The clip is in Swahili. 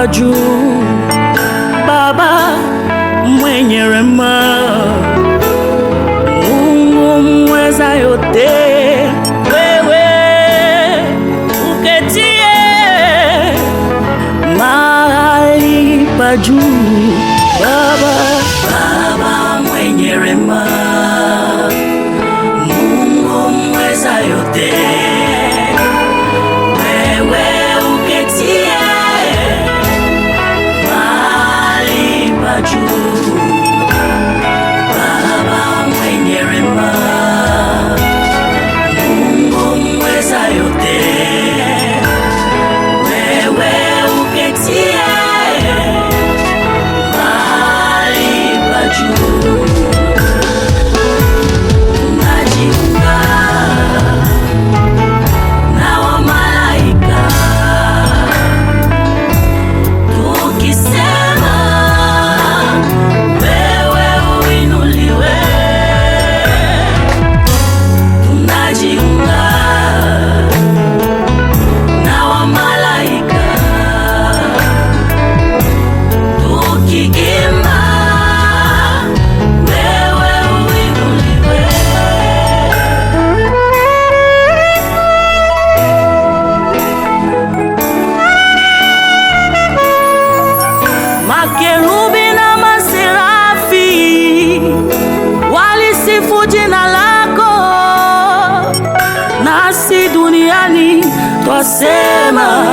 pa juu, Baba mwenye rehema, Mungu mweza yote, wewe uketie mahali pa juu, Baba mwenye rehema, Mungu mweza yote, wewe uketie mahali pa juu, Baba mwenye rehema, Mungu mweza yote, wewe uketie mahali pa juu. Tunajiunga na wamalaika tukisema, wewe uinuliwe. Tunajiunga na wamalaika tukiimba, wewe uinuliwe. Makerubi na maserafi walisifu jina lako, nasi duniani twasema